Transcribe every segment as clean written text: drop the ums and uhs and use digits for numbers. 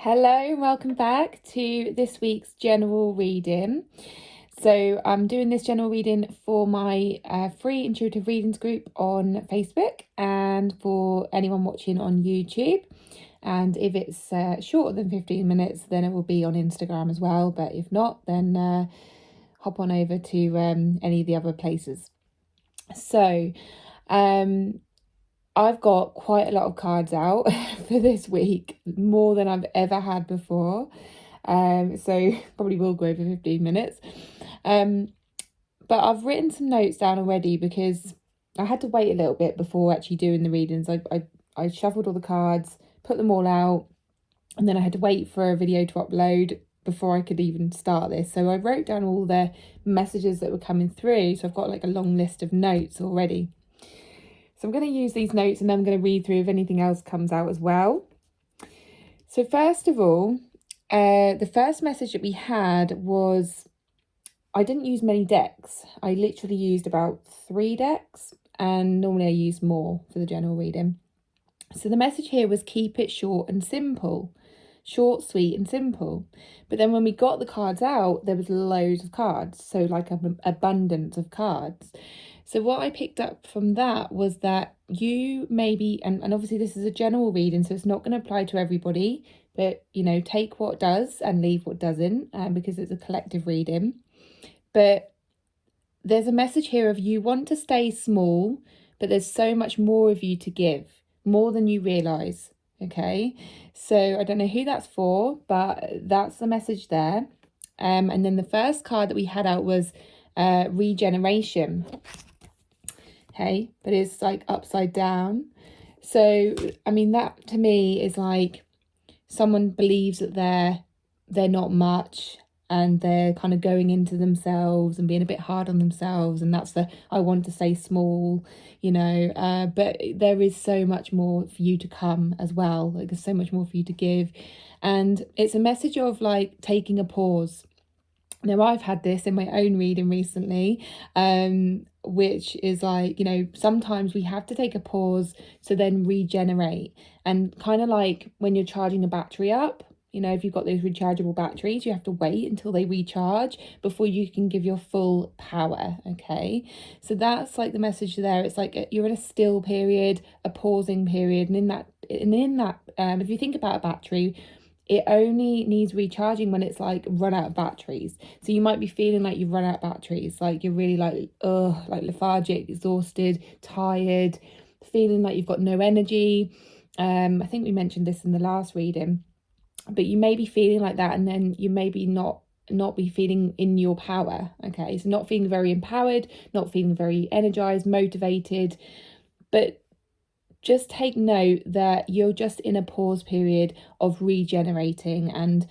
Hello and welcome back to this week's general reading. So I'm doing this general reading for my free intuitive readings group on Facebook and for anyone watching on YouTube. And if it's shorter than 15 minutes, then it will be on Instagram as well. But if not, then hop on over to any of the other places. So I've got quite a lot of cards out for this week, more than I've ever had before. So probably will go over 15 minutes. But I've written some notes down already because I had to wait a little bit before actually doing the readings. I shuffled all the cards, put them all out, and then I had to wait for a video to upload before I could even start this. So I wrote down all the messages that were coming through. So I've got like a long list of notes already. So I'm going to use these notes and then I'm going to read through if anything else comes out as well. So first of all, the first message that we had was, I didn't use many decks. I literally used about 3 decks, and normally I use more for the general reading. So the message here was keep it short and simple. Short, sweet and simple. But then when we got the cards out, there was loads of cards. So like an abundance of cards. So what I picked up from that was that you maybe, and obviously this is a general reading, so it's not going to apply to everybody, but, you know, take what does and leave what doesn't, because it's a collective reading. But there's a message here of you want to stay small, but there's so much more of you to give, more than you realise, okay? So I don't know who that's for, but that's the message there. And then the first card that we had out was regeneration. Okay, but it's like upside down. So I mean, that to me is like someone believes that they're not much and they're kind of going into themselves and being a bit hard on themselves, and that's the I want to stay small, you know, but there is so much more for you to come as well. Like there's so much more for you to give, and it's a message of like taking a pause. Now, I've had this in my own reading recently, which is like, you know, sometimes we have to take a pause to then regenerate. And kind of like when you're charging a battery up, you know, if you've got those rechargeable batteries, you have to wait until they recharge before you can give your full power, okay? So that's like the message there. It's like you're in a still period, a pausing period. And in that, if you think about a battery, it only needs recharging when it's like run out of batteries. So you might be feeling like you've run out of batteries, like you're really like lethargic, exhausted, tired, feeling like you've got no energy. I think we mentioned this in the last reading, but you may be feeling like that, and then you maybe not be feeling in your power. Okay, so not feeling very empowered, not feeling very energized, motivated, but just take note that you're just in a pause period of regenerating and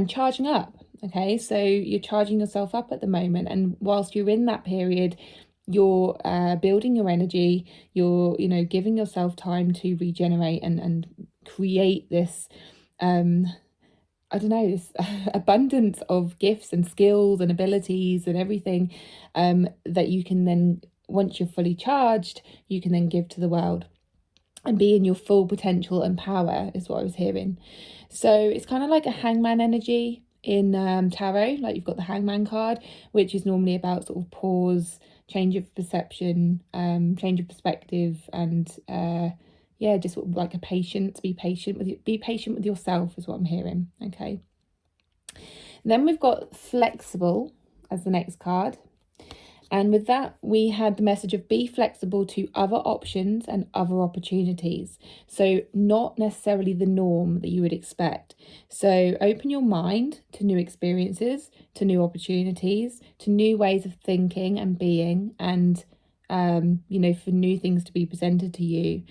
charging up. Okay, so you're charging yourself up at the moment, and whilst you're in that period, you're building your energy, you're, you know, giving yourself time to regenerate and create this I don't know, this abundance of gifts and skills and abilities and everything that you can then, once you're fully charged, you can then give to the world and be in your full potential and power, is what I was hearing. So it's kind of like a hangman energy in tarot. Like you've got the hangman card, which is normally about sort of pause, change of perception, change of perspective, and yeah, just sort of like a patience. Be patient with yourself is what I'm hearing. Okay. Then we've got flexible as the next card. And with that, we had the message of be flexible to other options and other opportunities. So not necessarily the norm that you would expect. So open your mind to new experiences, to new opportunities, to new ways of thinking and being, and you know, for new things to be presented to you.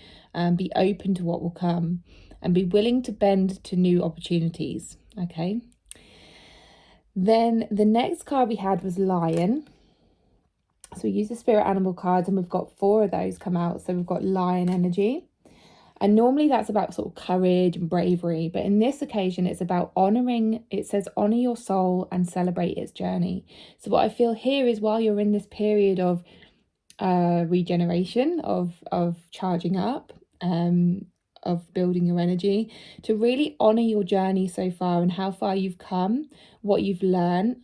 Be open to what will come and be willing to bend to new opportunities. Okay. Then the next card we had was Lion. So we use the spirit animal cards, and we've got 4 of those come out. So we've got Lion energy. And normally that's about sort of courage and bravery. But in this occasion, it's about honouring. It says honour your soul and celebrate its journey. So what I feel here is while you're in this period of regeneration, of charging up, of building your energy, to really honor your journey so far and how far you've come, what you've learned,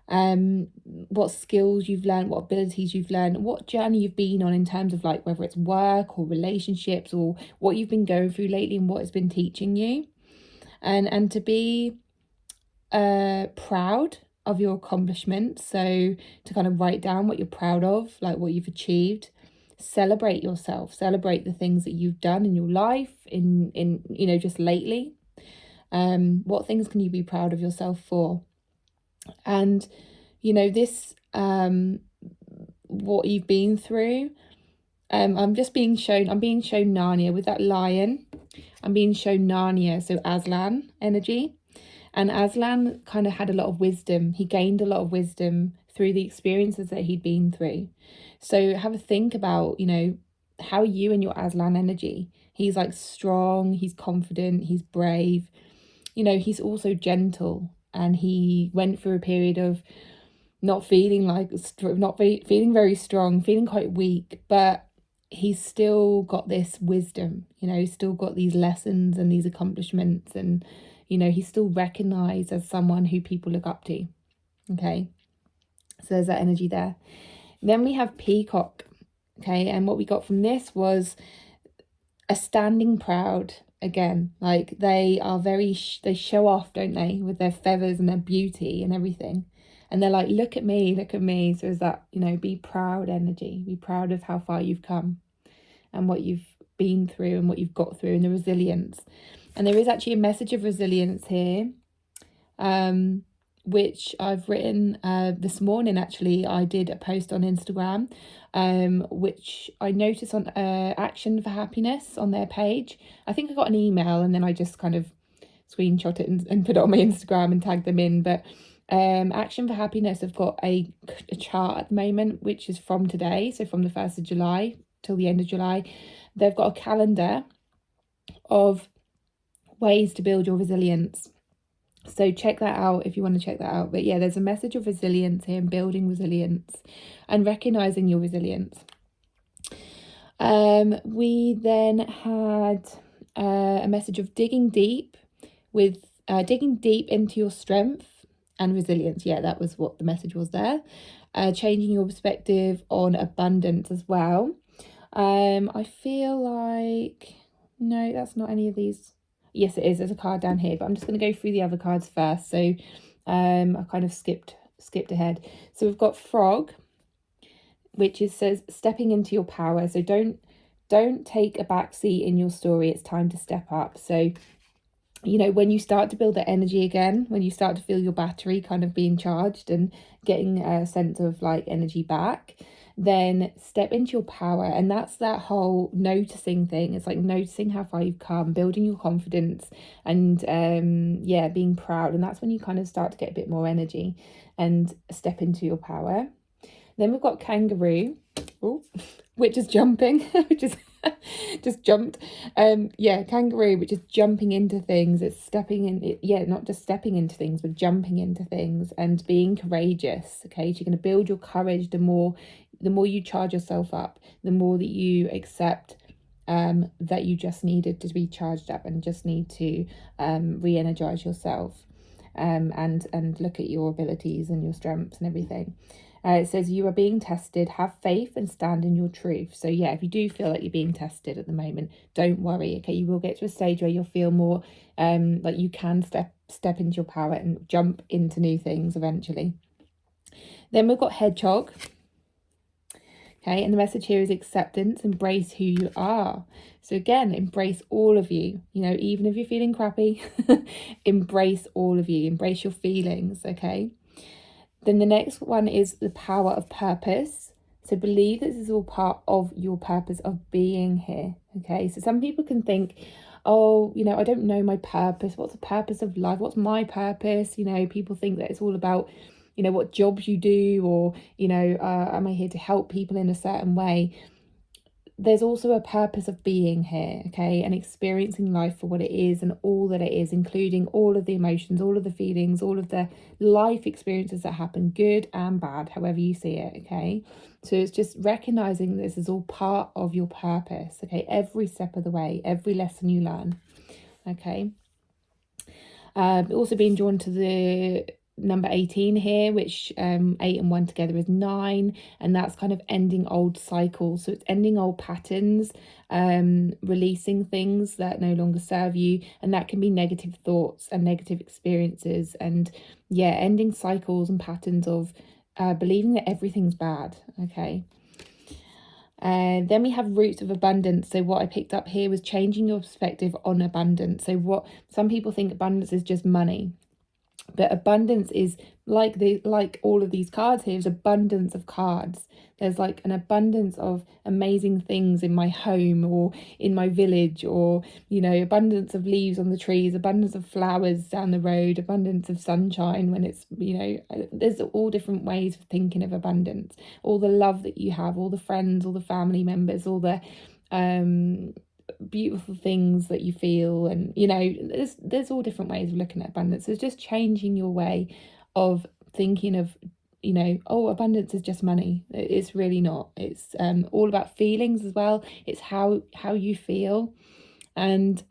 what skills you've learned, what abilities you've learned, what journey you've been on in terms of like whether it's work or relationships or what you've been going through lately and what it's been teaching you, and to be proud of your accomplishments. So to kind of write down what you're proud of, like what you've achieved. Celebrate yourself, celebrate the things that you've done in your life, in you know, just lately. What things can you be proud of yourself for? And you know, this what you've been through, I'm being shown Narnia with that lion. I'm being shown Narnia, so Aslan energy. And Aslan kind of had a lot of wisdom. He gained a lot of wisdom through the experiences that he'd been through. So have a think about, you know, how are you and your Aslan energy? He's like strong, he's confident, he's brave. You know, he's also gentle, and he went through a period of not feeling very strong, feeling quite weak, but he's still got this wisdom, you know, he's still got these lessons and these accomplishments, and you know, he's still recognized as someone who people look up to. Okay, so there's that energy there. Then we have Peacock. Okay, and what we got from this was a standing proud. Again, like they are they show off, don't they, with their feathers and their beauty and everything. And they're like, look at me, look at me. So is that, you know, be proud energy. Be proud of how far you've come and what you've been through and what you've got through, and the resilience. And there is actually a message of resilience here, which I've written this morning. Actually, I did a post on Instagram, which I noticed on Action for Happiness on their page. I think I got an email and then I just kind of screenshot it and put it on my Instagram and tagged them in. But Action for Happiness have got a chart at the moment, which is from today, so from the 1st of July till the end of July. They've got a calendar of ways to build your resilience. So check that out if you want to check that out. But yeah, there's a message of resilience here, and building resilience and recognizing your resilience. We then had a message of digging deep into your strength and resilience. Yeah, that was what the message was there. Changing your perspective on abundance as well. I feel like, no, that's not any of these. Yes, it is. There's a card down here, but I'm just going to go through the other cards first. So I kind of skipped ahead. So we've got Frog, which says stepping into your power. So don't take a back seat in your story. It's time to step up. So, you know, when you start to build the energy again, when you start to feel your battery kind of being charged and getting a sense of like energy back, then step into your power. And that's that whole noticing thing. It's like noticing how far you've come, building your confidence, and being proud. And that's when you kind of start to get a bit more energy and step into your power. Then we've got Kangaroo, which is jumping, which is just jumped. Kangaroo, which is jumping into things. It's stepping in, not just stepping into things, but jumping into things and being courageous. Okay, so you're going to build your courage. The more you charge yourself up, the more that you accept that you just needed to be charged up and just need to re-energize yourself, and look at your abilities and your strengths and everything. It says you are being tested, have faith and stand in your truth. So yeah, if you do feel like you're being tested at the moment, don't worry. Okay, you will get to a stage where you'll feel more like you can step into your power and jump into new things eventually. Then we've got Hedgehog. Okay, and the message here is acceptance, embrace who you are. So again, embrace all of you, you know, even if you're feeling crappy, embrace all of you, embrace your feelings, okay? Then the next one is the power of purpose. So believe this is all part of your purpose of being here, okay? So some people can think, oh, you know, I don't know my purpose. What's the purpose of life? What's my purpose? You know, people think that it's all about, you know, what jobs you do, or, you know, am I here to help people in a certain way? there's also a purpose of being here, okay, and experiencing life for what it is and all that it is, including all of the emotions, all of the feelings, all of the life experiences that happen, good and bad, however you see it, okay? So it's just recognizing this is all part of your purpose, okay, every step of the way, every lesson you learn, okay? Also being drawn to the number 18 here, which 8 and 1 together is 9, and that's kind of ending old cycles. So it's ending old patterns, releasing things that no longer serve you, and that can be negative thoughts and negative experiences, and yeah, ending cycles and patterns of believing that everything's bad, okay? Then we have roots of abundance. So what I picked up here was changing your perspective on abundance. So what some people think abundance is just money, but abundance is like all of these cards here is abundance of cards. There's like an abundance of amazing things in my home or in my village, or abundance of leaves on the trees, abundance of flowers down the road, abundance of sunshine when it's there's all different ways of thinking of abundance. All the love that you have, all the friends, all the family members, all the beautiful things that you feel, and there's all different ways of looking at abundance. It's just changing your way of thinking of abundance is just money. It's really not. It's all about feelings as well. It's how you feel. And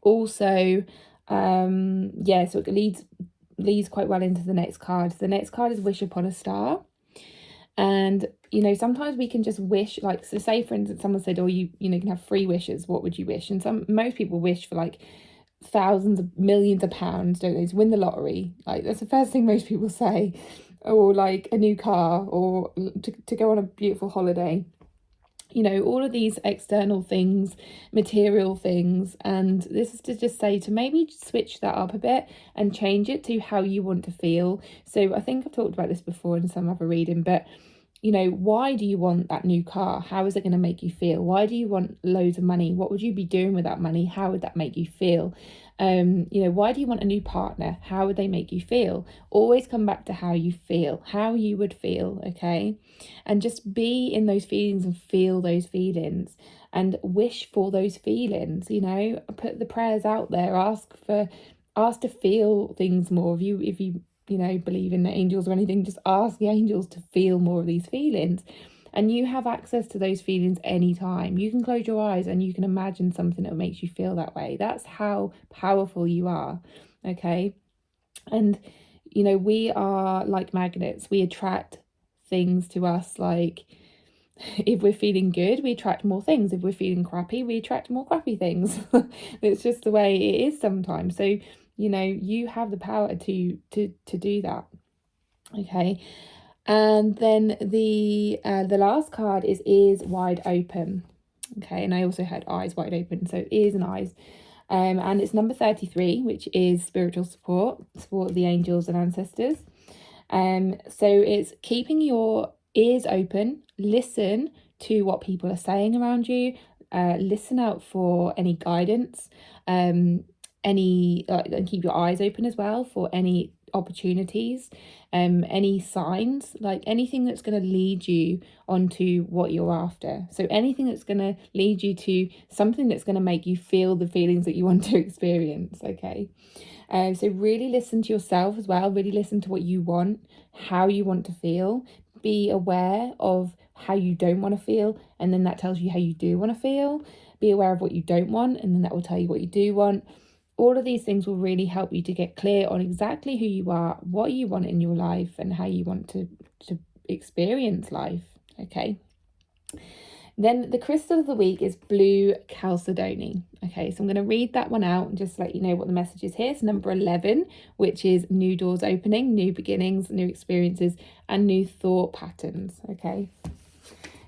also so it leads quite well into the next card. The next card is Wish Upon a Star. And sometimes we can just wish, like, so say for instance someone said, you can have 3 wishes, what would you wish? And most people wish for like thousands of millions of pounds, don't they, to win the lottery. Like, that's the first thing most people say. Or like a new car, or to go on a beautiful holiday. All of these external things, material things. And this is to just say to maybe switch that up a bit and change it to how you want to feel. So I think I've talked about this before in some other reading, but why do you want that new car? How is it going to make you feel? Why do you want loads of money? What would you be doing with that money? How would that make you feel? Why do you want a new partner? How would they make you feel? Always come back to how you feel, how you would feel, okay? And just be in those feelings and feel those feelings and wish for those feelings, put the prayers out there, ask to feel things more. If you believe in the angels or anything, just ask the angels to feel more of these feelings. And you have access to those feelings anytime. You can close your eyes and you can imagine something that makes you feel that way. That's how powerful you are, okay? And, we are like magnets. We attract things to us. Like, if we're feeling good, we attract more things. If we're feeling crappy, we attract more crappy things. It's just the way it is sometimes. So, you have the power to do that, okay? And then the last card is ears wide open, okay? And I also had eyes wide open, so ears and eyes. And it's number 33, which is spiritual support of the angels and ancestors. So it's keeping your ears open, listen to what people are saying around you, listen out for any guidance, and keep your eyes open as well for any opportunities, any signs, like anything that's going to lead you onto what you're after. So anything that's going to lead you to something that's going to make you feel the feelings that you want to experience, okay? So really listen to yourself as well, really listen to what you want, how you want to feel, be aware of how you don't want to feel, and then that tells you how you do want to feel. Be aware of what you don't want, and then that will tell you what you do want. All of these things will really help you to get clear on exactly who you are, what you want in your life, and how you want to experience life, okay? Then the crystal of the week is blue chalcedony. Okay, so I'm going to read that one out and just let you know what the message is here. It's number 11, which is new doors opening, new beginnings, new experiences, and new thought patterns. Okay,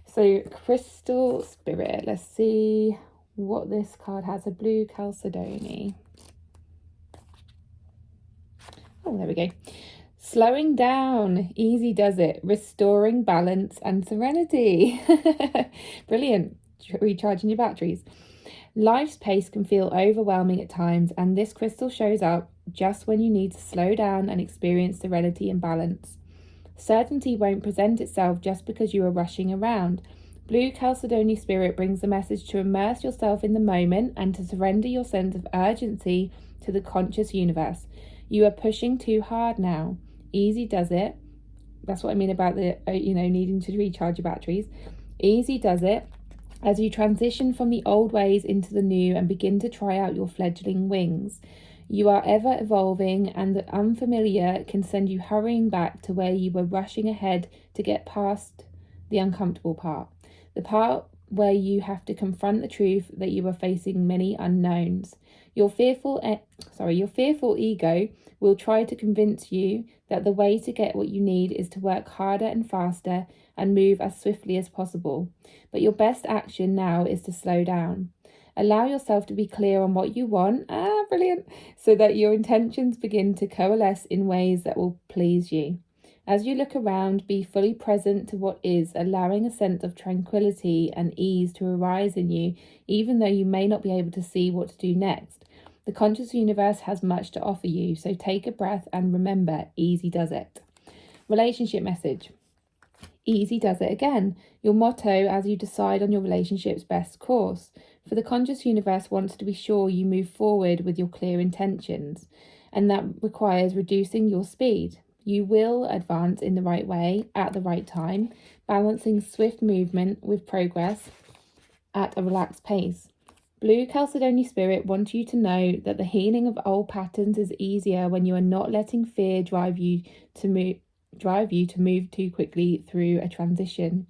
so crystal spirit. Let's see what this card has. A blue chalcedony. Oh, there we go. Slowing down, easy does it, restoring balance and serenity. Brilliant, recharging your batteries. Life's pace can feel overwhelming at times, and this crystal shows up just when you need to slow down and experience serenity and balance. Certainty won't present itself just because you are rushing around. Blue Chalcedony spirit brings the message to immerse yourself in the moment and to surrender your sense of urgency to the conscious universe. You are pushing too hard now. Easy does it. That's what I mean about the, needing to recharge your batteries. Easy does it as you transition from the old ways into the new and begin to try out your fledgling wings. You are ever evolving, and the unfamiliar can send you hurrying back to where you were rushing ahead to get past the uncomfortable part. The part where you have to confront the truth that you are facing many unknowns. Your fearful ego will try to convince you that the way to get what you need is to work harder and faster and move as swiftly as possible. But your best action now is to slow down. Allow yourself to be clear on what you want, brilliant, so that your intentions begin to coalesce in ways that will please you. As you look around, be fully present to what is, allowing a sense of tranquility and ease to arise in you, even though you may not be able to see what to do next. The conscious universe has much to offer you, so take a breath and remember, easy does it. Relationship message. Easy does it again. Your motto as you decide on your relationship's best course. For the conscious universe wants to be sure you move forward with your clear intentions, and that requires reducing your speed. You will advance in the right way at the right time, balancing swift movement with progress at a relaxed pace. Blue Chalcedony Spirit wants you to know that the healing of old patterns is easier when you are not letting fear drive you to move too quickly through a transition.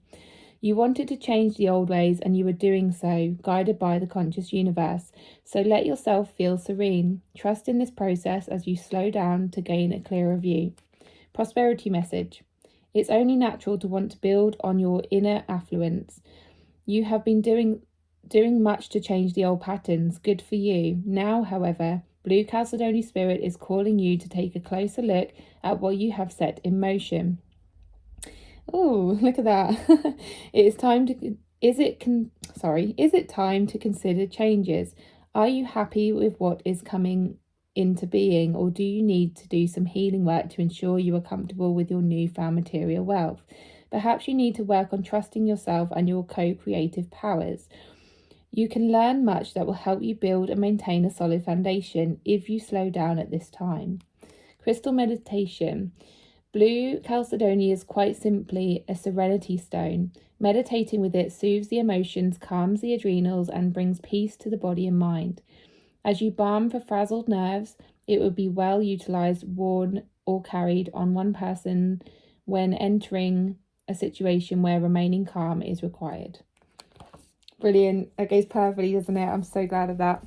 You wanted to change the old ways, and you are doing so, guided by the conscious universe. So let yourself feel serene. Trust in this process as you slow down to gain a clearer view. Prosperity message. It's only natural to want to build on your inner affluence. You have been doing much to change the old patterns. Good for you. Now, however, Blue Chalcedony Spirit is calling you to take a closer look at what you have set in motion. Oh, look at that. Is it time to consider changes? Are you happy with what is coming into being, or do you need to do some healing work to ensure you are comfortable with your newfound material wealth? Perhaps you need to work on trusting yourself and your co-creative powers. You can learn much that will help you build and maintain a solid foundation if you slow down at this time. Crystal meditation. Blue Chalcedony is quite simply a serenity stone. Meditating with it soothes the emotions, calms the adrenals, and brings peace to the body and mind. As you balm for frazzled nerves, it would be well utilized, worn, or carried on one person when entering a situation where remaining calm is required. Brilliant. That goes perfectly, doesn't it? I'm so glad of that.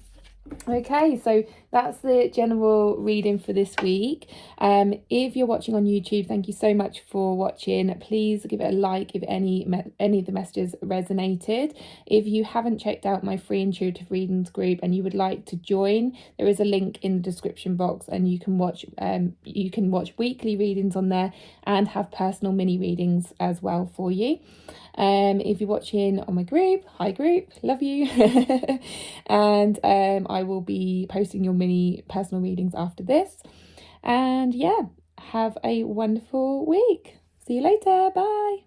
Okay, so that's the general reading for this week. If you're watching on YouTube, thank you so much for watching. Please give it a like if any of the messages resonated. If you haven't checked out my free intuitive readings group and you would like to join, there is a link in the description box, and you can watch weekly readings on there and have personal mini readings as well for you. If you're watching on my group, hi group, love you. And I will be posting your mini personal readings after this. And yeah, have a wonderful week. See you later. Bye.